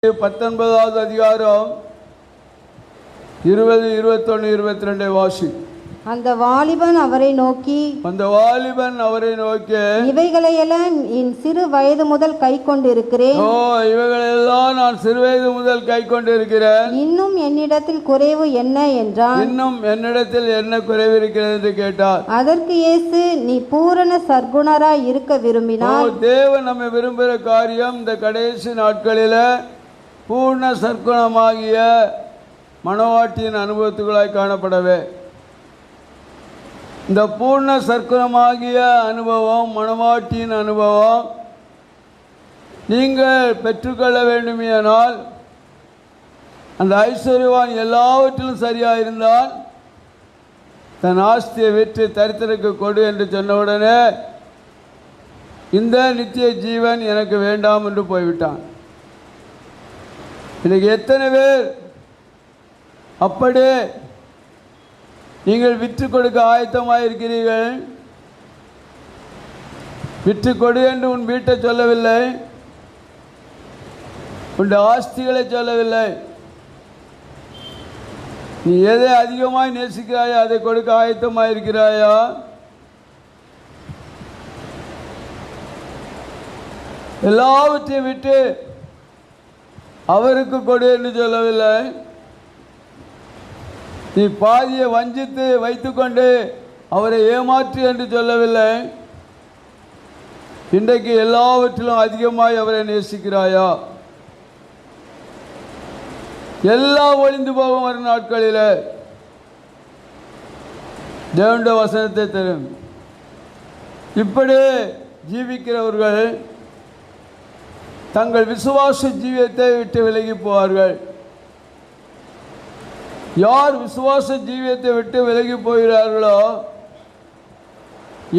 19வது அதிகாரம் 20, 21, 22 வாசி. அந்த வாலிபன் அவரை நோக்கி இவைகளையெல்லாம் என் சிறு வயது முதல் கை கொண்டிருக்கிறேன். இவைகளெல்லாம் நான் சிறு வயது முதல் கை கொண்டிருக்கிறேன். இன்னும் என்னிடத்தில் குறைவு என்ன என்றான். இன்னும் என்னிடத்தில் என்ன குறைவு இருக்கிறது என்று கேட்டார். அதற்கு இயேசு, நீ பூரண சர்க்குணராய் இருக்க விரும்பினால். தேவன் நம்ம விரும்புகிற காரியம் இந்த கடைசி நாட்களில பூர்ண சர்க்குணமாகிய மனவாட்டியின் அனுபவத்துகளாய் காணப்படவே. இந்த பூர்ண சர்க்குணமாகிய அனுபவம், மனவாட்டியின் அனுபவம் நீங்கள் பெற்றுக்கொள்ள வேண்டுமானால், அந்த ஐஸ்வர்யவான் எல்லாவற்றிலும் சரியாக இருந்தால் தன் ஆஸ்தியை விற்று தரித்திரருக்கு கொடு என்று சொன்னவுடனே இந்த நித்திய ஜீவன் எனக்கு வேண்டாம் என்று போய்விட்டான். இன்னைக்கு எத்தனை பேர் அப்படியே நீங்கள் விற்று கொடுக்க ஆயத்தமாக இருக்கிறீர்கள்? விற்று கொடு என்று உன் வீட்டை சொல்லவில்லை, உன் ஆஸ்திகளை சொல்லவில்லை. நீ எதை அதிகமாய் நேசிக்கிறாயோ அதை கொடுக்க ஆயத்தமாக இருக்கிறாயா? எல்லாவற்றையும் விட்டு அவருக்கு கொடு என்று சொல்லவில்லை. நீ பாதியை வஞ்சித்து வைத்துக்கொண்டு அவரை ஏமாற்று என்று சொல்லவில்லை. இன்றைக்கு எல்லாவற்றிலும் அதிகமாய் அவரை நேசிக்கிறாயா? எல்லாம் ஒளிந்து போகும் வரும் நாட்களில் தேவனுடைய வசனத்தை தரும். இப்படி ஜீவிக்கிறவர்கள் தங்கள் விசுவாச ஜீவியத்தை விட்டு விலகி போவார்கள். யார் விசுவாச ஜீவியத்தை விட்டு விலகி போகிறார்களோ,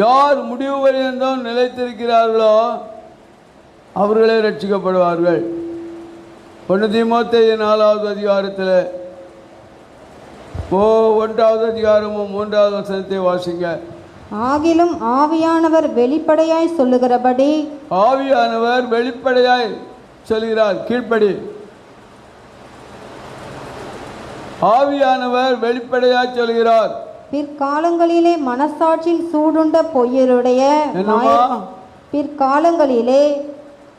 யார் முடிவு வரையும் நிலைத்திருக்கிறார்களோ அவர்களே ரட்சிக்கப்படுவார்கள். 1 தீமோத்தேயு 4வது அதிகாரத்தில் 1வது அதிகாரமும் 3வது வசனத்தை வாசிங்க. ஆகிலும் ஆவியானவர் வெளிப்படையாய் சொல்லுகிறபடி. ஆவியானவர் வெளிப்படையாய் சொல்கிறார், கீழ்ப்படி. ஆவியானவர் வெளிப்படையாய் சொல்கிறார். பிற்காலங்களிலே மனசாட்சியில் சூடுண்ட பொய்யருடைய பிற்காலங்களிலே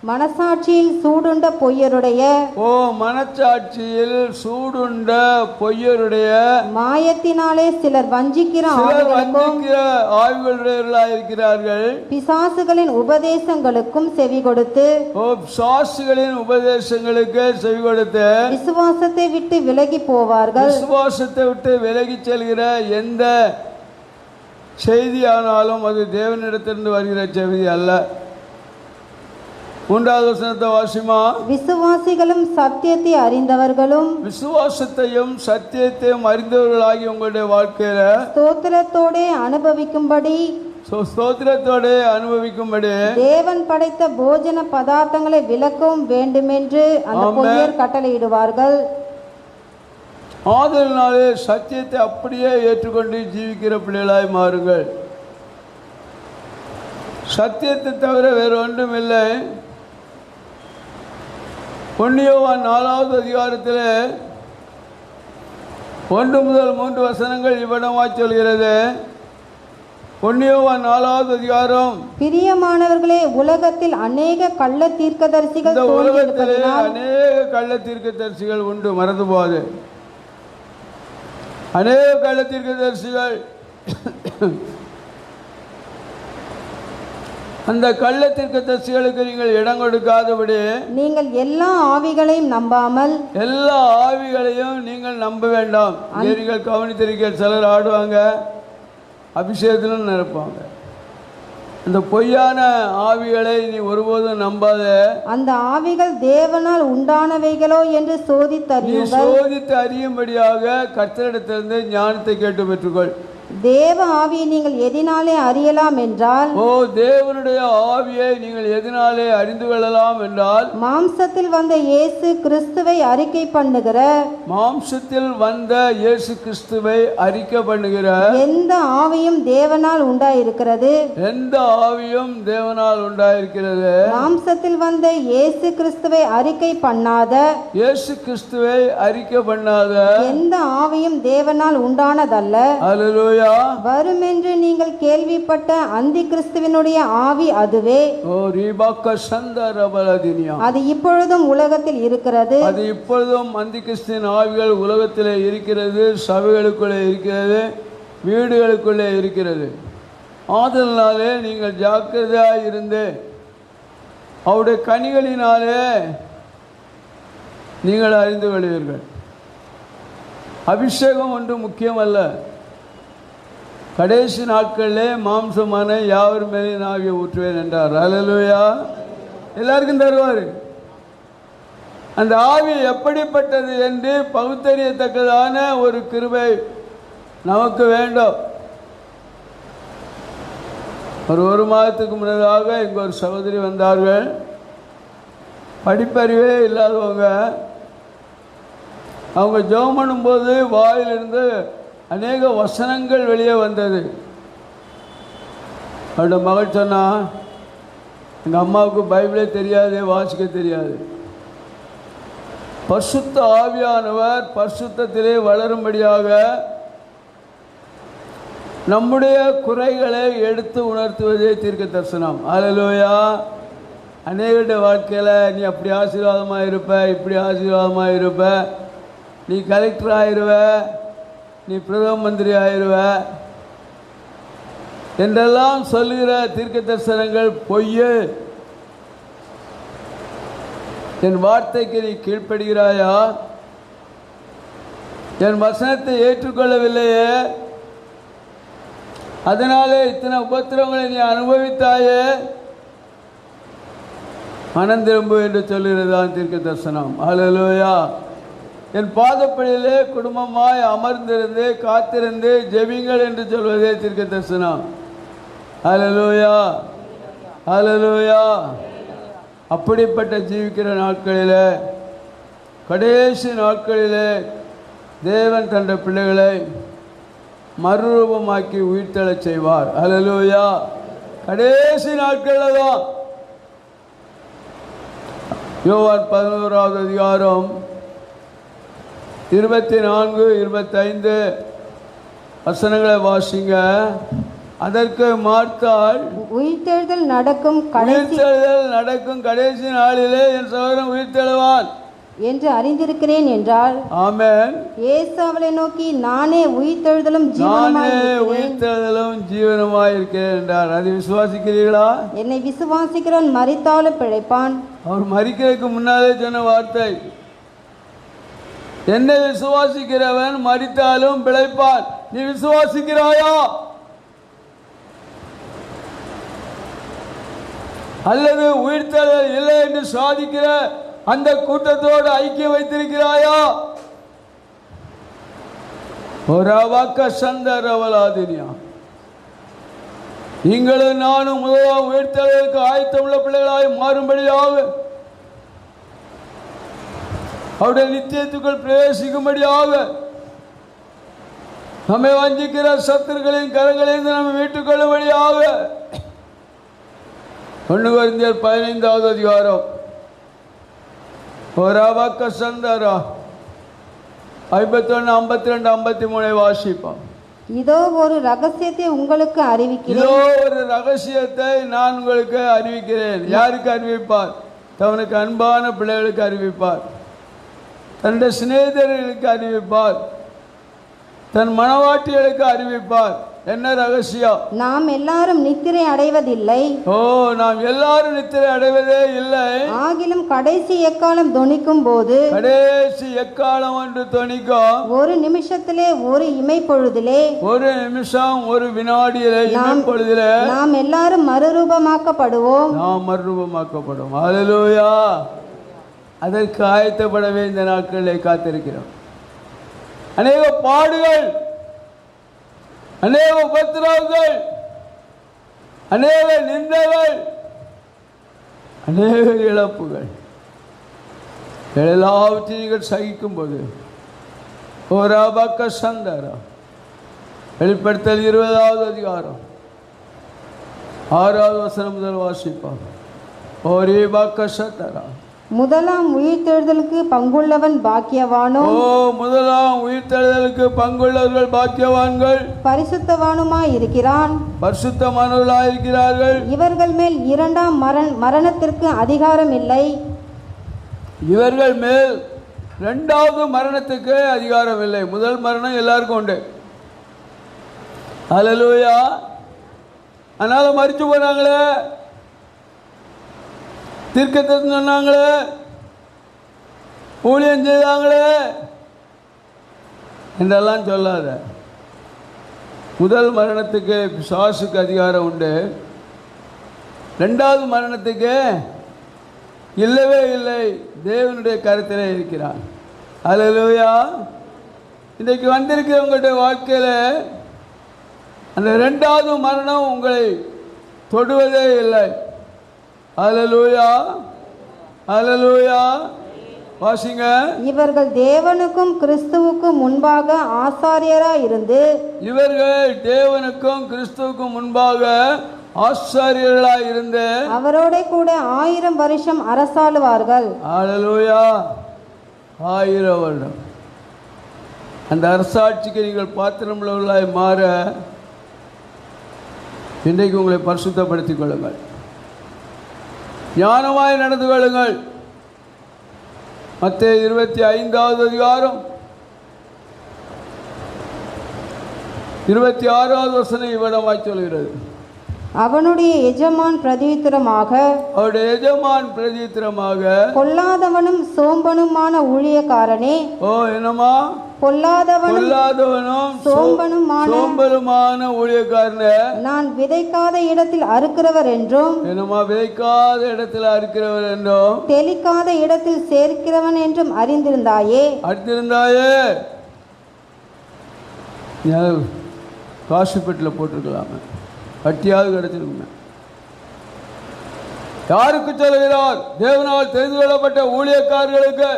மனசாட்சியில் சூடுண்ட பொய்யருடைய மனசாட்சியில் சூடுண்ட பொய்யருடைய மாயத்தினாலே சிலர் வஞ்சிக்கிற ஆவிகளுடையவர்களாய் இருக்கிறார்கள். பிசாசுகளின் உபதேசங்களுக்கும் செவி கொடுத்து பிசாசுகளின் உபதேசங்களுக்கு செவி கொடுத்து விசுவாசத்தை விட்டு விலகி போவார்கள். விசுவாசத்தை விட்டு விலகி செல்கிற எந்த செய்தியானாலும் அது தேவனிடத்திலிருந்து வருகிற செய்தி அல்ல. 3வது வசனத்தை வாசிமா. விசுவாசிகளும் சத்தியத்தை அறிந்தவர்களும். விசுவாசத்தையும் சத்தியத்தையும் அறிந்தவர்களாகி உங்களுடைய வாழ்க்கையில ஸ்தோத்திரத்தோட அனுபவிக்கும்படி தேவன் படைத்த போஜன பதார்த்தங்களை விலக்கவும் வேண்டுமென்று அந்த பொய்யர் கட்டளையிடுவார்கள். ஆதலினாலே சத்தியத்தை அப்படியே ஏற்றுக்கொண்டு ஜீவிக்கிற பிள்ளைகளாய் மாறுங்கள். சத்தியத்தை தவிர வேறு ஒன்றும் இல்லை. 1 யோவான் 4வது அதிகாரத்தில் 1 முதல் 3 வசனங்கள் இவ்விடமாய் சொல்கிறது. 1 யோவான் 4வது அதிகாரம். பிரியமானவர்களே, உலகத்தில் அநேக கள்ள தீர்க்கதரிசிகள் அநேக கள்ள தீர்க்கதரிசிகள் உண்டு, மறந்து போகாது. அநேக கள்ள தீர்க்கதரிசிகள். அந்த கள்ள தீர்க்கதரிசிகளுக்கு நீங்கள் இடம் கொடுக்காதபடி நீங்கள் எல்லா ஆவிகளையும் நம்பாமல். எல்லா ஆவிகளையும் நீங்கள் நம்ப வேண்டாம். நீங்கள் கவனித்திருக்க சிலர் ஆடுவாங்க, அபிஷேகத்திலும் நிரப்பாங்க. அந்த பொய்யான ஆவிகளை நீ ஒருபோதும் நம்பாத. அந்த ஆவிகள் தேவனால் உண்டானவைகளோ என்று சோதித்து அறியும்படியாக கர்த்தரிடத்திலிருந்து ஞானத்தை கேட்டு பெற்றுக்கொள். தேவ ஆவியை நீங்கள் எதினாலே அறியலாம் என்றால், ஓ தேவனுடைய ஆவியை நீங்கள் எதனாலே அறிந்து கொள்ளலாம் என்றால், மாம்சத்தில் வந்த இயேசு கிறிஸ்துவை அறிக்கை பண்ணுகிற மாம்சத்தில் வந்த இயேசு கிறிஸ்துவை அறிக்கை பண்ணுகிற எந்த ஆவியும் தேவனால் உண்டாயிருக்கிறது. எந்த ஆவியும் தேவனால் உண்டாயிருக்கிறது. மாம்சத்தில் வந்த இயேசு கிறிஸ்துவை அறிக்கை பண்ணாத இயேசு கிறிஸ்துவை அறிக்கை பண்ணாத எந்த ஆவியும் தேவனால் உண்டானதல்ல. அல்லேலூயா. வருமென்று நீங்கள் கேள்விப்பட்ட அந்தி கிறிஸ்துவினுடைய ஆவி அதுவே. ஓ ரீபாக்க சந்தரபலதினியா, அது இப்பொழுதும் உலகத்தில் இருக்கிறது. அது இப்பொழுதும் அந்தி கிறிஸ்துவின் ஆவிகள் உலகத்திலே இருக்கிறது, சபைகளுக்குள்ளே இருக்கிறது, வீடுகளுக்குள்ளே இருக்கிறது. ஆதலினாலே நீங்கள் ஜாக்கிரதையாக இருந்து அவருடைய கனிகளினாலே நீங்கள் அறிந்து கொள்வீர்கள். அபிஷேகம் ஒன்று முக்கியமல்ல. கடைசி நாட்களிலே மாம்சமான யாவர் மேலே ஆவியை ஊற்றுவேன் என்றார். அல்லேலூயா. எல்லாருக்கும் தருவார். அந்த ஆவி எப்படிப்பட்டது என்று பகுத்தறியத்தக்கதான ஒரு கிருபை நமக்கு வேண்டும். ஒரு மாதத்துக்கு முன்னதாக இங்கே ஒரு சகோதரி வந்தார்கள். படிப்பறிவே இல்லாதவங்க. அவங்க ஜெபம் பண்ணும்போது வாயிலிருந்து அநேக வசனங்கள் வெளியே வந்தது. அவரோட மகள் சொன்னா, எங்கள் அம்மாவுக்கு பைபிளே தெரியாது, வாசிக்க தெரியாது. பரிசுத்த ஆவியானவர் பரிசுத்தத்திலே வளரும்படியாக நம்முடைய குறைகளை எடுத்து உணர்த்துவதே தீர்க்க தரிசனம். அல்லேலூயா. அநேகருடைய வாழ்க்கையில் நீ அப்படி ஆசீர்வாதமாக இருப்ப, இப்படி ஆசீர்வாதமாக இருப்ப, நீ கலெக்டர் ஆயிடுவ, நீ பிரதம மந்திரி ஆயிடுவ என்றெல்லாம் சொல்லுகிற தீர்க்க தரிசனங்கள் பொய்யே. என் வார்த்தைக்கு நீ கீழ்ப்படுகிறாயா? என் வசனத்தை ஏற்றுக்கொள்ளவில்லையே, அதனாலே இத்தனை உபத்திரவங்களை நீ அனுபவித்தாயே, மனம் திரும்பு என்று சொல்லுகிறதான் தீர்க்க தரிசனம். அல்லேலூயா. என் பாதப்படியிலே குடும்பமாய் அமர்ந்திருந்து காத்திருந்து ஜெபிங்கள் என்று சொல்வதே தீர்க்க தரிசனம். அல்லேலூயா. அல்லேலூயா. அப்படிப்பட்ட ஜீவிக்கிற நாட்களிலே, கடைசி நாட்களிலே தேவன் தந்த பிள்ளைகளை மறுரூபமாக்கி உயிர்த்தெழச் செய்வார். அல்லேலூயா. கடைசி நாட்களில் தான். யோவான் 11வது அதிகாரம் 24, 25 வசனங்களை வாசிங்க. அதற்கு மார்த்தாள், உயிர்த்தெழுதல் நடக்கும் கடைசி நாளிலே என் சகோதரன் உயிர்த்தெழுவான் என்று அறிந்திருக்கிறேன் என்றால், ஆமென். இயேசு அவளை நோக்கி, நானே உயிர்த்தெழுதலும் ஜீவனுமாய் இருக்கிறேன் என்றார். அதை விசுவாசிக்கிறீர்களா? என்னை விசுவாசிக்கிறவன் மரித்தாலும் பிழைப்பான். அவர் மரிக்கிறதுக்கு முன்னாலே சொன்ன வார்த்தை, என்னை விசுவாசிக்கிறவன் மரித்தாலும் பிழைப்பான். நீ விசுவாசிக்கிறாயா? அல்லது உயிர்த்தெழுதல் இல்லை என்று சாதிக்கிற அந்த கூட்டத்தோடு ஐக்கியம் வைத்திருக்கிறாயா? ஒரு வாக்க சந்தரவலாதினியா, நீங்களும் நானும் முதலாக உயிர்த்தெழுதலுக்கு ஆயத்தமுள்ள பிள்ளைகளாய் மாறும்படியாக, அவருடைய நித்தியத்துக்குள் பிரவேசிக்கும்படியாக, நம்மை வஞ்சிக்கிற சத்துருக்களின் கரங்களிலிருந்து நம்ம மீட்டுக் கொள்ளும்படியாக 1 கொரிந்தியர் 15வது அதிகாரம் 51, 52, 53 வாசிப்போம். இதோ ஒரு ரகசியத்தை உங்களுக்கு அறிவிக்கிறேன். இதோ ஒரு ரகசியத்தை நான் உங்களுக்கு அறிவிக்கிறேன். யாருக்கு அறிவிப்பார்? தனக்கு அன்பான பிள்ளைகளுக்கு அறிவிப்பார், தன்னுடைய சிநேகிதர்களுக்கு அறிவிப்பார், தன் மனவாட்டிகளுக்கு அறிவிப்பார். என்ன ரகசியம்? நாம் எல்லாரும் நித்திரை அடைவதில்லை. ஓ, நாம் எல்லாரும் நித்திரை அடைவதே இல்லை. ஆகிலும் கடைசி எக்காலம் தொனிக்கும் போது, கடைசி எக்காலம் ஒன்று தொனிக்கும். ஒரு நிமிஷத்திலே, ஒரு இமை பொழுதிலே, ஒரு நிமிஷம், ஒரு வினாடியிலே, இமை பொழுதிலே நாம் எல்லாரும் மறுரூபமாக்கப்படுவோம். நாம் மறுரூபமாக்கப்படுவோம். அல்லேலூயா. அதற்கு ஆயத்தப்படவே இந்த நாட்களிலே காத்திருக்கிறோம். அநேக பாடுகள் அநேக உபத்திரவங்கள், அநேக நிந்தைகள், அநேக இழப்புகள் எல்லாவற்றையும் நீங்கள் சகிக்கும் போது ஓரா பக்க சந்தாரா வெளிப்படுத்தல் 20வது அதிகாரம் 6வது வசனம் முதல் வாசிப்பார். ஓரே பக்க சந்தாரா முதலாம் உயிர்த்தெழுதலுக்கு பங்குள்ளவன் பாக்கியவானோ. முதலாம் உயிர்த்தெழுதலுக்கு பங்குள்ளவர்கள் பாக்கியவான்கள், பரிசுத்தவானுமாய் இருக்கிறான், பரிசுத்தமானவர்களாய் இருக்கிறார்கள். இவர்கள் மேல் இரண்டாம் மரணத்திற்கு அதிகாரம் இல்லை. இவர்கள் மேல் இரண்டாவது மரணத்துக்கு அதிகாரம் இல்லை. முதல் மரணம் எல்லாருக்கும் உண்டு. அல்லேலூயா. அதனால மரிச்சு போனாங்களே, தீர்க்கதரிசனம் சொன்னாங்களே, ஊழியம் செய்தாங்களே என்றெல்லாம் சொல்லாத. முதல் மரணத்துக்கு பிசாசுக்கு அதிகாரம் உண்டு, ரெண்டாவது மரணத்துக்கு இல்லவே இல்லை. தேவனுடைய கருத்திலே இருக்கிறார். அல்லேலூயா. இன்றைக்கு வந்திருக்கிற உங்களுடைய வாழ்க்கையில் அந்த ரெண்டாவது மரணம் உங்களை தொடுவதே இல்லை. அல்லேலூயா, அல்லேலூயா. வாசிங்க. இவர்கள் தேவனுக்கும் கிறிஸ்துவுக்கும் முன்பாக ஆசாரியராய் இருந்து, இவர்கள் தேவனுக்கும் கிறிஸ்துவுக்கும் முன்பாக ஆசாரியர்களாய் இருந்து அவரோட கூட 1000 வருஷம் அரசாளுவார்கள். அல்லேலூயா. 1000 வருடம் அந்த அரசாட்சிக்கு நீங்கள் பாத்திரமுள்ளவர்களாய் மாற இன்றைக்கு உங்களை பரிசுத்தப்படுத்திக் கொள்ளுங்கள். ஞானமாய் நடந்து கொள்ளுங்கள். மத்தேயு 25வது அதிகாரம் 26வது வசனம் இவ்விடமாய் சொல்கிறது. அவனுடைய எஜமான் பிரதியுத்தரமாக, அவருடைய எஜமான் பிரதியுத்தரமாக, பொல்லாதவனும் சோம்பனுமான ஊழியக்காரனே. என்னமா? பொல்லாதவனும் சோம்பலுமான ஊழியக்காரனே, நான் விதைக்காத இடத்தில் அறுக்கிறவர் என்றும், என்னமா? விதைக்காத இடத்தில் அறுக்கிறவர் என்றும், தெளிக்காத இடத்தில் சேர்க்கிறவன் என்றும் அறிந்திருந்தாயே. காசுப்பெட்டில் போட்டிருக்கலாமே, வட்டியாவது கிடைச்சிருக்குமே. யாருக்கு சொல்கிறார்? தேவனால் தெரிந்து கொள்ளப்பட்ட ஊழியக்காரர்களுக்கு.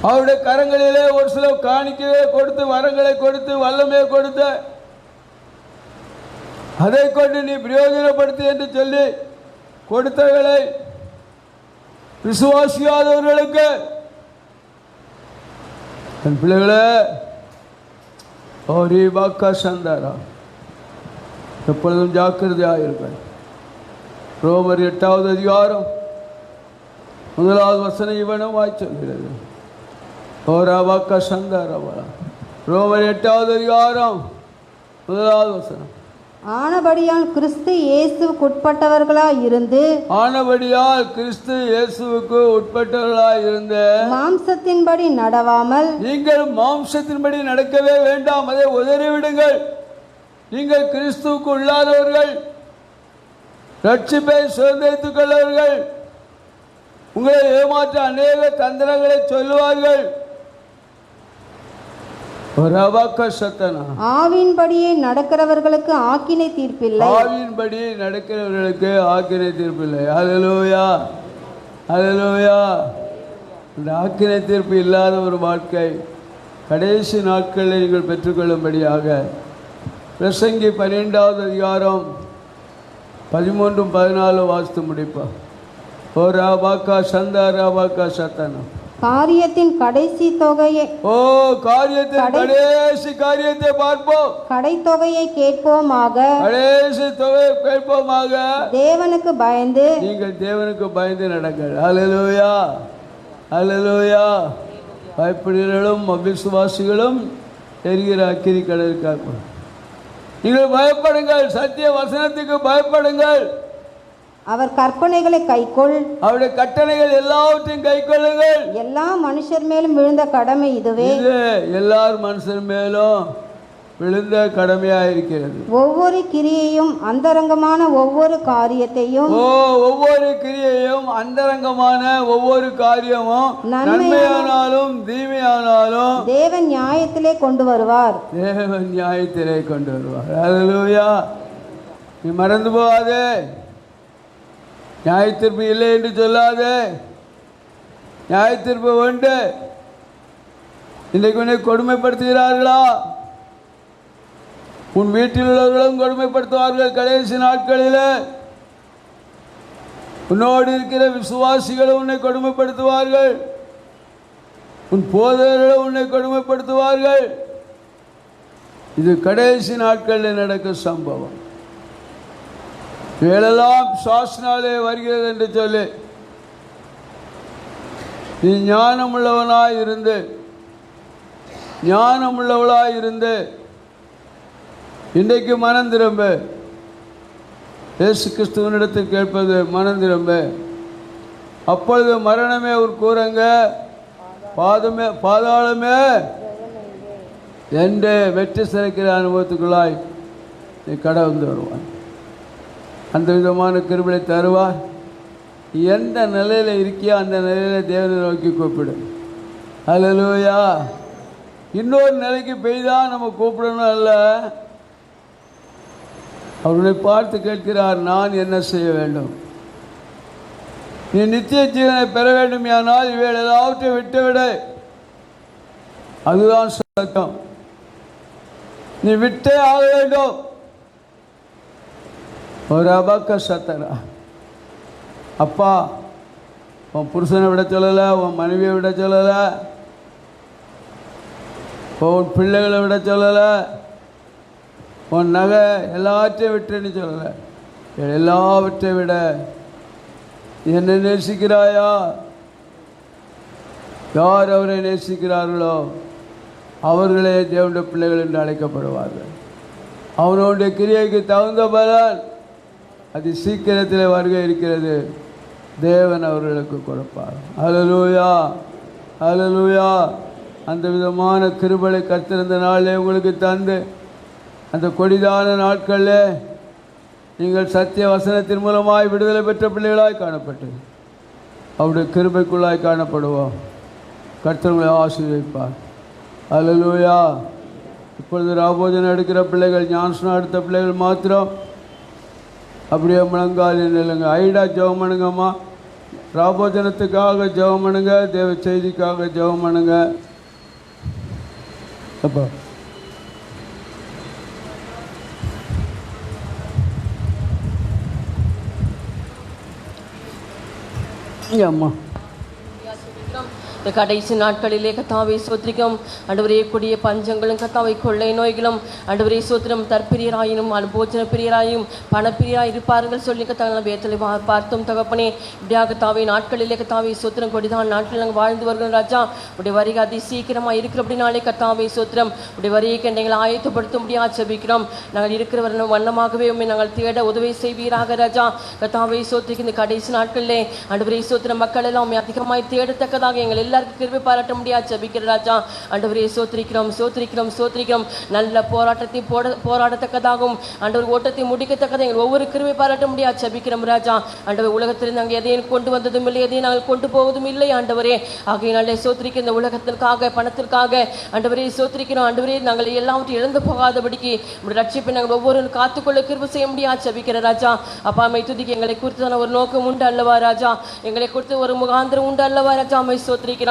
அவருடைய கரங்களிலே ஒரு சில காணிக்கையை கொடுத்து, வரங்களை கொடுத்து, வல்லமையை கொடுத்து, அதை கொண்டு நீ பிரயோஜனப்படுத்து என்று சொல்லி கொடுத்தவர்களை விசுவாசியாதவர்களுக்கு, என் பிள்ளைகளே, சந்தாரா எப்பொழுதும் ஜாக்கிரதையாக இருப்பேன். ரோமர் 8வது அதிகாரம் 1வது வசனம் இவனமாய் சொல்கிறது. ரோமர் 8வது அதிகாரம் 1வது வசனம். ஆனபடியால் கிறிஸ்து இயேசுவுக்கு உட்பட்டவர்களாய் இருந்து, ஆனபடியால் கிறிஸ்து இயேசுவுக்கு உட்பட்டவர்களாய் இருந்து, மாம்சத்தின்படி நடவாமல், நீங்கள் மாம்சத்தின்படி நடக்கவே வேண்டாம், அதை உதறிவிடுங்கள். நீங்கள் கிறிஸ்துவுக்கு உள்ளாதவர்கள், ரட்சிப்பை சுதந்திரித்துக் கொள்ளவர்கள். உங்களை ஏமாற்ற அநேக தந்திரங்களை சொல்லுவார்கள். ஆவியின்படியே நடக்கிறவர்களுக்கு ஆக்கினை தீர்ப்பில்லை. ஆவியின்படி நடக்கிறவர்களுக்கு ஆக்கினை தீர்ப்பில்லை. அல்லேலூயா, அல்லேலூயா. இந்த ஆக்கினை தீர்ப்பு இல்லாத ஒரு வாழ்க்கை கடைசி நாட்களில் நீங்கள் பெற்றுக்கொள்ளும்படியாக பிரசங்கி 12வது அதிகாரம் 13, 14 வாசித்து முடிப்பா. ஓ ராபாக்கா சந்தா ராபாக்கா சத்தனா. காரியத்தின் கடைசி தொகையை, காரியத்தின் கடைசி காரியத்தை பார்ப்போம். கடைத்தொகையை கேட்போமாக, கடைசி தொகையை கேட்போமாக. தேவனுக்கு பயந்து, நீங்கள் தேவனுக்கு பயந்து நடங்கள். அல்லேலூயா, அல்லேலூயா. பயப்படுகிறவர்களும் அவிசுவாசிகளும் எரிகிற அக்கினி கடலுக்காக நீங்கள் பயப்படுங்கள். சத்திய வசனத்துக்கு பயப்படுங்கள். அவர் கற்பனைகளை கைக்கொள், அவருடைய கட்டளைகள் எல்லாவற்றையும் கைக்கொள்ளுங்கள். எல்லா மனுஷர் மேலும் விழுந்த கடமை இதுவே. எல்லார் மனுஷர் மேலும் விழுந்த கடமையாக இருக்கிறது. ஒவ்வொரு கிரியையும் அந்தரங்கமான ஒவ்வொரு காரியத்தையும் ஒவ்வொரு கிரியையும் அந்தரங்கமான ஒவ்வொரு காரியமும் நன்மையானாலும் தீமையானாலும் தேவன் நியாயத்திலே கொண்டு வருவார். தேவன் நியாயத்திலே கொண்டு வருவார். அல்லேலூயா. நீ மறந்து போகாதே. நியாயத்தீர்ப்பு இல்லை என்று சொல்லாதே. நியாயத்தீர்ப்பு உண்டு. இன்றைக்கு உன்னை கொடுமைப்படுத்துகிறார்களா? உன் வீட்டில் உள்ளவர்களும் கொடுமைப்படுத்துவார்கள். கடைசி நாட்களில் உன்னோடு இருக்கிற விசுவாசிகளும் உன்னை கொடுமைப்படுத்துவார்கள். உன் போதகர்களும் உன்னை கொடுமைப்படுத்துவார்கள். இது கடைசி நாட்களில் நடக்கும் சம்பவம். இவையெல்லாம் சாஸ்திரத்தினாலே வருகிறது என்று சொல்லி நீ ஞானமுள்ளவனாய் இருந்து இன்றைக்கு மனம் திரும்ப. இயேசு கிறிஸ்துவனிடத்தில் கேட்பது மனம் திரும்ப. அப்பொழுது மரணமே ஒரு கூறங்க, பாதாளமே என்று வெற்றி சிறக்கிற அனுபவத்துக்குள்ளாய் நீ கடந்து வருவான். அந்த விதமான கிருபையை தருவார். எந்த நிலையில் இருக்கியோ அந்த நிலையில் தேவனை நோக்கி கூப்பிடு. அல்லேலூயா. இன்னொரு நிலைக்கு போய் தான் நம்ம கூப்பிடணும் அல்ல. அவர்களை பார்த்து கேட்கிறார், நான் என்ன செய்ய வேண்டும்? நீ நித்திய ஜீவனை பெற வேண்டுமானால் இவைகள் எல்லாவற்றையும் விட்டுவிடு. அதுதான் சத்தம். நீ விட்டே ஆக வேண்டும். ஒரு அபக்க சத்தரா. அப்பா உன் புருஷனை விட சொல்லலை, உன் மனைவியை விட சொல்லலை, உன் பிள்ளைகளை விட சொல்லலை, உன் நகை எல்லாவற்றையும் விட்டுன்னு சொல்லலை. எல்லாவற்றையும் விட என்னை நேசிக்கிறாயா? யார் அவரை நேசிக்கிறார்களோ அவர்களே தேவனுடைய பிள்ளைகள் என்று அழைக்கப்படுவார்கள். அவனுடைய கிரியைக்கு தகுந்த பலன் அது சீக்கிரத்தில் வருகை இருக்கிறது. தேவன் அவர்களுக்கு கொடுப்பார். அல்லேலூயா, அல்லேலூயா. அந்த விதமான கிருபையை கர்த்தர் நாளிலே உங்களுக்கு தந்து அந்த கொடிதான நாட்களில் நீங்கள் சத்திய வசனத்தின் மூலமாய் விடுதலை பெற்ற பிள்ளைகளாய் காணப்பட்டு அவருடைய கிருபைக்குள்ளாய் காணப்படுவோம். கர்த்தர் உங்களை ஆசீர்வதிப்பார். அல்லேலூயா. இப்பொழுது ராபோஜனம் எடுக்கிற பிள்ளைகள், ஞானஸ்நானம் எடுத்த பிள்ளைகள் மாத்திரம் அப்படியே முழங்கால் நில்லுங்க. ஐடா ஜெபம் பண்ணுங்கம்மா. ராபோஜனத்துக்காக ஜெபம் பண்ணுங்க. தேவ செய்திக்காக ஜெபம் பண்ணுங்க. அப்போ அம்மா இந்த கடைசி நாட்களிலே கத்தாவை சோத்திரிக்கும். ஆண்டவரே, கொடிய பஞ்சங்களும் கத்தாவை கொள்ளை நோய்களும் ஆண்டவரே சோத்திரம் தற்பிரியராயினும் போஜன பிரியராயும் பணப்பிரியராய் இருப்பார்கள் சொல்லி கத்தாவை வேத்தலை பார்த்தோம் தகப்பனே. இப்படியாக கத்தாவை நாட்களிலே கத்தாவை சோத்திரம் கொடிதான் நாட்களில் நாங்கள் வாழ்ந்து வருகிறோம் ராஜா. உடைய வரிகை அதி சீக்கிரமாக இருக்கிற அப்படினாலே கத்தாவை சோத்திரம் உடைய வரியை கண்டு எங்களை ஆயத்தப்படுத்த முடியாது ஜெபிக்கிறோம். நாங்கள் இருக்கிற வண்ணமாகவே உண்மை நாங்கள் தேட உதவி செய்வீராக ராஜா. கத்தாவை சோத்திரிக்கு இந்த கடைசி நாட்களிலே ஆண்டவரே சோத்திரம் மக்கள் எல்லாம் அதிகமாய் தேடத்தக்கதாக எங்கள் எல்லாருக்கும் கிருபை பாராட்ட முடியாது ஜெபிக்கிற ராஜா. ஆண்டவரே சோத்திரிக்கிறோம், சோத்திரிக்கிறோம், சோத்திரிக்கிறோம். நல்ல போராட்டத்தை போராடத்தக்கதாகவும் ஆண்டவர் ஓட்டத்தை முடிக்கத்தக்கதாக எங்கள் ஒவ்வொரு கிருபை பாராட்ட முடியாது ஜெபிக்கிறோம் ராஜா. ஆண்டவர் உலகத்தில் நாங்கள் எதையும் கொண்டு வந்ததும் இல்லை, எதையும் நாங்கள் கொண்டு போவதும் இல்லை ஆண்டவரே. ஆகையினாலே சோத்திரிக்க இந்த உலகத்திற்காக பணத்திற்காக ஆண்டவரே சோத்திரிக்கிறோம். ஆண்டவரே நாங்கள் எல்லாவற்றையும் இழந்து போகாதபடிக்கு ரட்சிப்பை நாங்கள் ஒவ்வொரு காத்துக்கொள்ள கிருபை செய்ய முடியாது ஜெபிக்கிற ராஜா. அப்பா அம்மை துதிக்கு எங்களை குறித்தான ஒரு நோக்கம் உண்டு அல்லவா ராஜா. எங்களை குறித்து ஒரு முகாந்திரம் உண்டு அல்லவா ராஜா. அம்மை சோத்திரிக்கிறோம்.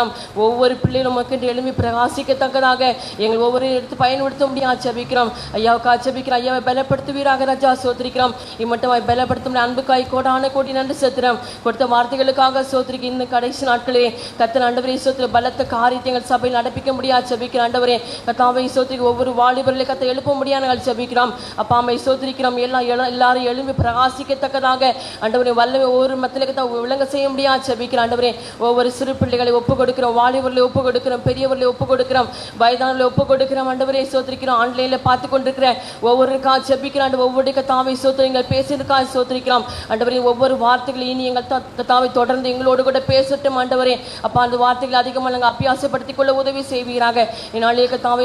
ஒவ்வொரு பிள்ளைகளும் மக்கள் எழுப்பி பிரகாசிக்கத்தக்கதாக எங்கள் ஒவ்வொரு எடுத்து பயன்படுத்த முடியாது ஜெபிக்கிறோம். ஐயாவுக்கு ஜெபிக்கிறோம். ஐயாவை பலப்படுத்துவீராக ராஜா. சோத்திரிக்கிறோம். இம்மட்டமாய் பலப்படுத்தும் அன்புக்காய் கோடான கோடி நன்றி செலுத்துறோம். கொடுத்த வார்த்தைகளுக்காக சோத்திரிக்க இந்த கடைசி நாட்களே கர்த்தர் ஆண்டவரே சோத்திர பலத்த காரியத்தை எங்கள் சபையில் நடப்பிக்க முடியாது ஜெபிக்கிற ஆண்டவரே. கர்த்தாவை சோத்திரிக்க ஒவ்வொரு வாலிபர்களை கத்த எழுப்ப முடியாது நாங்கள் ஜெபிக்கிறோம். அப்பா அம்மை சோத்திரிக்கிறோம். எல்லாரும் எழுப்பி பிரகாசிக்கத்தக்கதாக ஆண்டவரே வல்லமை ஒவ்வொரு மத்தியில விளங்க செய்ய முடியாது ஜெபிக்கிற ஆண்டவரே. ஒவ்வொரு சிறு பிள்ளைகளை ஒப்பு ஒப்பு கொடுக்கிறோம், வாலிபர்களை ஒப்பு கொடுக்கிறோம், பெரியவர்களை ஒப்பு கொடுக்கிறோம், வயதானவர்களை ஒப்பு கொடுக்கிறோம். ஆண்டவரே சோத்திரிக்கிறோம். ஆன்லைன்ல பார்த்து கொண்டிருக்கிற ஒவ்வொருக்கா ஜெபிக்கிறோம். ஒவ்வொரு கத்தாவை சோத்திரங்கள் பேசுறதுக்காக சோத்திரிக்கிறோம். ஆண்டவரே ஒவ்வொரு வார்த்தைகளை இனி எங்கள் கத்தாவை தொடர்ந்து எங்களோடு கூட பேசட்டும். ஆண்டவரே அப்பா அந்த வார்த்தைகளை அதிகமாக நாங்கள் அபியாசப்படுத்திக் கொள்ள உதவி செய்வீராக. என்னாலே கத்தாவை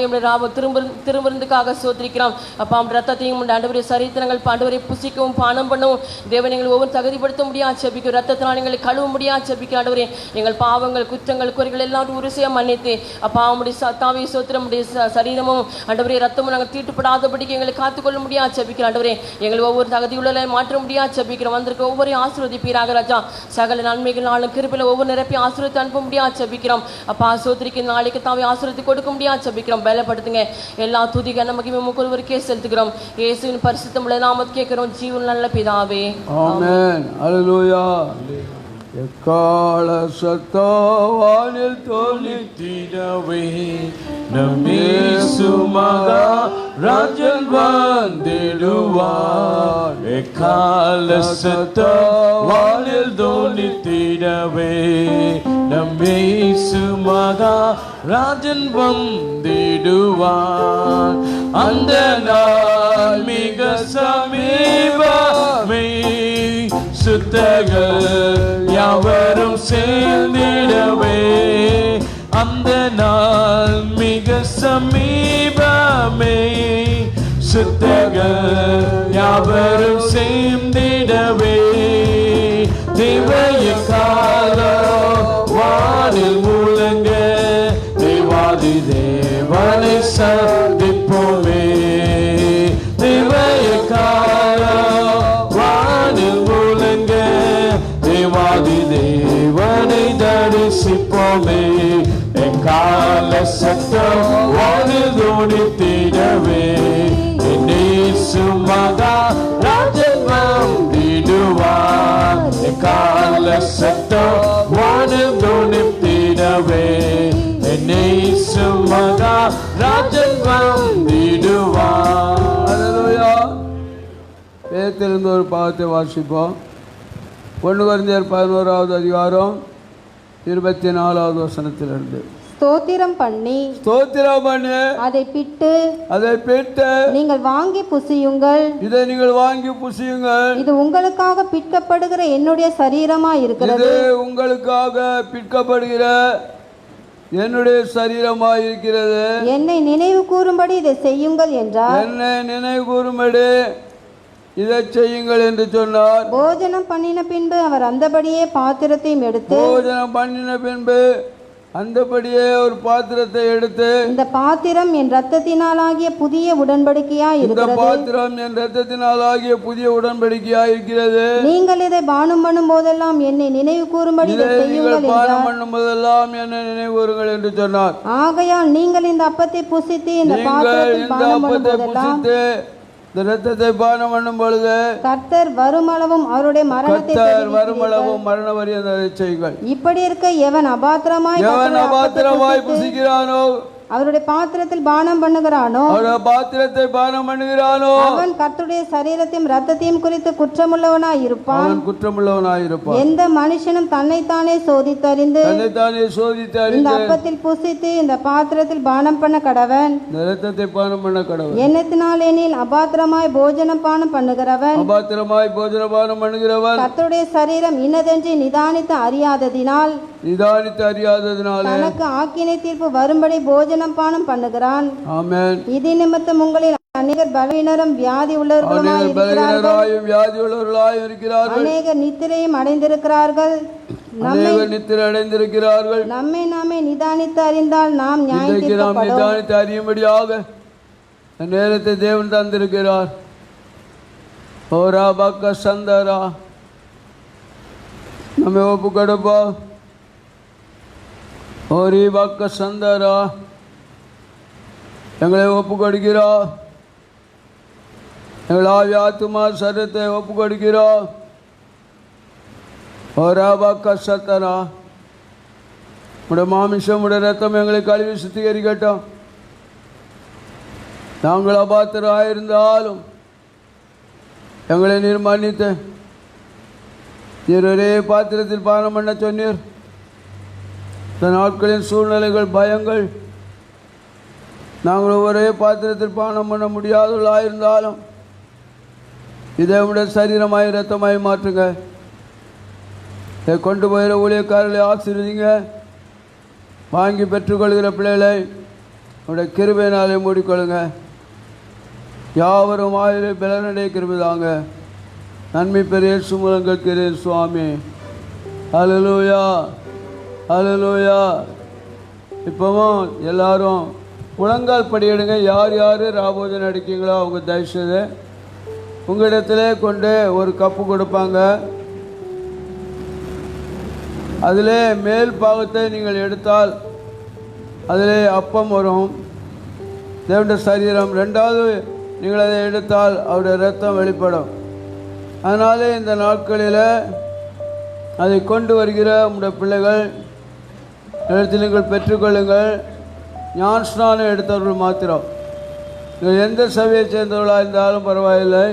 திரும்புறதுக்காக சோத்திரிக்கிறோம். அப்பா ரத்தத்தையும் ஆண்டவரே சரித்திரங்கள் ஆண்டவரை புசிக்கவும் பானம் பண்ணவும் தேவன் எங்களை ஒவ்வொரு தகுதிப்படுத்த முடியாது ஜெபிக்கிறோம். ரத்தத்தினால் எங்களை கழுவ முடியாது ஜெபிக்கிறோம். ஆண்டவரே எங்கள் பாவங்கள் குற்றங்கள் குறைகள் எல்லாரும் உருசையா மன்னித்து அப்பா உடைய தாவை சோத்திரம் உடைய சரீரமும் ஆண்டவரே ரத்தமும் நாங்கள் தீட்டுப்படாதபடிக்கு எங்களை காத்துக்கொள்ள முடியாது ஜெபிக்கிறோம். ஆண்டவரே எங்களை ஒவ்வொரு தகுதியுள்ள மாற்ற முடியாது ஜெபிக்கிறோம். வந்திருக்க ஒவ்வொரு ஆசீர்வதிப்பீராக ராஜா. சகல நன்மைகளாலும் கிருபையில ஒவ்வொரு நிரப்பி ஆசீர்வதித்து அனுப்ப முடியாது ஜெபிக்கிறோம். அப்பா சோத்திரிக்கு நாளைக்கு தாவை ஆசீர்வதித்து கொடுக்க முடியாது ஜெபிக்கிறோம். பலப்படுத்துங்க. எல்லா துதிக நமக்கு ஒருவருக்கே செலுத்துகிறோம். இயேசுவின் பரிசுத்தமுள்ள நாமத்தை கேட்கிறோம் ஜீவன் நல்ல பிதாவே. ஆமென். அல்லேலூயா. எக்கால சத்தவானில் தோனித்திடவே நம் இயேசு மகாராஜன் வந்திடுவார். எக்கால சத்தவானில் தோனித்திடவே நம் இயேசு மகாராஜன் வந்திடுவார். அந்த நாள் மிக சமீபமே சுத்தர்கள் யாவரும் சேர்ந்திடவே. அந்த நாள் மிக சமீபமே சுத்தர்கள் யாவரும் சேர்ந்திடவே. தேவைய காலம் வானில் முழங்க தேவாதி தேவனை சந்திப்போமே. தேவைய காலம் வானில் முழங்க தேவாதி தேவனை தரிசிப்போமே. எக்கால சத்தம் வானில் தோனித்திடவே இயேசு மகாராஜன் வந்திடுவார். எக்கால சத்தம் வானில் தோனித்திடவே இயேசு மகாராஜன் வந்திடுவார். அல்லேலூயா. வேதத்திலிருந்து ஒரு பாகத்தை வாசிப்போம். 1 கொரிந்தியர் 11வது அதிகாரம் 24வது வசனத்திலிருந்து. ஸ்தோத்திரம் பண்ணி அதை பிட்டு நீங்கள் வாங்கி புசியுங்கள். இதை நீங்கள் வாங்கி புசியுங்கள். இது உங்களுக்காக பிற்கப்படுகிற என்னுடைய சரீரமாய் இருக்கிறது. இது உங்களுக்காக பிற்கப்படுகிற என்னுடைய சரீரமாய் இருக்கிறது. என்னை நினைவு கூறும்படி இதை செய்யுங்கள் என்றார். என்னை நினைவு கூறும்படி இதை செய்யுங்கள் என்று சொன்னார். போஜனம் பண்ணின பின்பு அவர் அந்தபடியே பாத்திரத்தையும் எடுத்து அந்தபடியே ஒரு பாத்திரத்தை எடுத்து இந்த பாத்திரம் என் இரத்தத்தினாலாகிய புதிய உடன்படிக்கையாய் இருக்கிறது. இந்த பாத்திரம் என் இரத்தத்தினாலாகிய புதிய உடன்படிக்கையாய் இருக்கிறது. நீங்கள் இதை பானம் பண்ணும் போதெல்லாம் என்னை நினைவு கூறும்படி இதை செய்யுங்கள் பானம் பண்ணும் போதெல்லாம் என்னை நினைவு கூறுங்கள் என்று சொன்னார். ஆகையால் நீங்கள் இந்த அப்பத்தை புசித்து இந்த பாத்திரத்தில் பானம் பண்ணும் போதெல்லாம் இந்த இரத்தத்தை பானம் பண்ணும் பொழுது கர்த்தர் வருமளவும் அவருடைய மரணத்தை மரண பரியந்தம் செய்யுங்கள். இப்படி இருக்க எவன் அபாத்திரமாய் புசிக்கிறானோ அவருடைய பாத்திரத்தில் பானம் பண்ணுகிறானோ அவன் கர்த்தருடைய சரீரத்தையும் இரத்தத்தையும் குறித்து குற்றமுள்ளவனாய் இருப்பான். எந்த மனுஷனும் தன்னைத்தானே சோதித்தறிந்து இந்த அப்பத்தில் புசித்து இந்த பாத்திரத்தில் பானம் பண்ண கடவன். எண்ணத்தினால் எனில் அபாத்திரமாய் போஜனம் பானம் பண்ணுகிறவன் கர்த்தருடைய சரீரம் இன்னதென்று நிதானித்து அறியாததினால் தனக்கு ஆக்கினை தீர்ப்பு வரும்படி போஜனம் பானம் பண்ணுகிறான். ஆமென். இது நிமித்தம் உங்களில் அநேகர் பலவீனரும் வியாதி உள்ளவர்களுமாய் இருக்கிறார்கள். அநேகர் நித்திரையும் அடைந்திருக்கிறார்கள். நம்மை நாமே நிதானித்து அறிந்தால் நாம் நிதானித்து அறியும்படியாக நேரத்தை தேவன் தந்திருக்கிறார். ஓரா பக்க சந்தரா நம்ம ஒப்பு கொடுப்பா. ஓரி பக்க சந்தரா எங்களை ஒப்பு கொடுக்கிறோம். எங்கள் ஆவி ஆத்துமா சரீரத்தை ஒப்பு கொடுக்கிறோம். ஓராபக்க சத்தரா உடைய மாமிசம் உடைய ரத்தம் எங்களை கழுவி சுத்திகரிக்கட்டும். நாங்கள் அபாத்திராயிருந்தாலும் எங்களை நீர் மன்னித்து நீர் ஒரே பாத்திரத்தில் பானம் பண்ண சொன்னீர். இந்த நாட்களின் சூழ்நிலைகள், பயங்கள், நாங்கள் ஒரே பாத்திரத்தில் பானம் பண்ண முடியாதவர்களாக இருந்தாலும் இதை விட சரீரமாய் இரத்தமாய் மாற்றுங்க. இதை கொண்டு போகிற ஊழியக்காரர்களை ஆசீர்வதிங்க. வாங்கி பெற்றுக்கொள்கிற பிள்ளைகளை உடைய கிருபையினாலே மூடிக்கொள்ளுங்க. யாவரும் ஆயிர பலனடைய கிருபைதாங்க. நன்மை பெரிய சுமூலங்கள் கிரீர் சுவாமி. ஹல்லேலூயா, ஹல்லேலூயா. இப்போவும் எல்லாரும் முழங்கால் படியிடுங்க. யார் யார் ராபோஜன் அடிக்கீங்களோ அவங்க தயவுசெய்து உங்களிடத்திலே கொண்டு ஒரு கப்பு கொடுப்பாங்க. அதிலே மேல் பாகத்தை நீங்கள் எடுத்தால் அதிலே அப்பம் வரும், தேவனுடைய சரீரம். ரெண்டாவது நீங்கள் அதை எடுத்தால் அவருடைய இரத்தம் வெளிப்படும். அதனாலே இந்த நாட்களில் அதை கொண்டு வருகிற உங்களுடைய பிள்ளைகள் இடத்தில் நீங்கள் பெற்றுக்கொள்ளுங்கள். ஞான ஸ்நானம் எடுத்தவர்கள் மாத்திரம், நீங்கள் எந்த சபையை சேர்ந்தவர்களாக இருந்தாலும் பரவாயில்லை,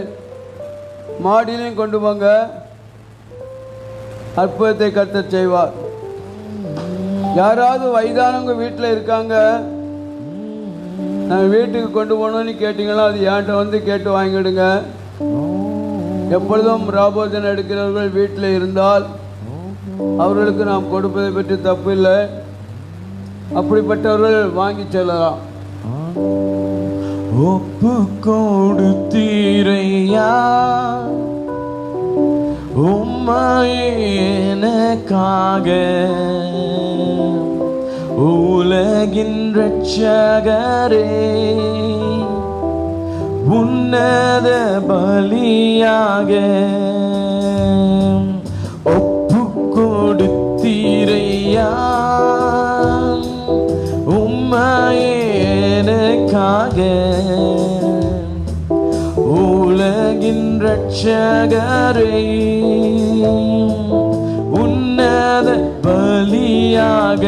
மாடியிலையும் கொண்டு போங்க. அற்புதத்தை கர்த்தர் செய்வார். யாராவது வயதானவங்க வீட்டில் இருக்காங்க, நாங்கள் வீட்டுக்கு கொண்டு போகணும்னு கேட்டிங்கன்னா அது என்கிட்ட வந்து கேட்டு வாங்கிடுங்க. எப்பொழுதும் ராபோஜன் எடுக்கிறவர்கள் வீட்டில் இருந்தால் அவர்களுக்கு நாம் கொடுப்பதை பற்றி தப்பு இல்லை. அப்படிப்பட்டவர்கள் வாங்கி செல்லலாம். ஒப்பு கொடுத்தீரையா உம்மையே எனக்காக, உலகின் இரட்சகரே, உன்னத பலியாக ஒப்பு கொடுத்தீரையா உம்மையே எனக்காக, உலகின் இரட்சகரே, உன்னத பலியாக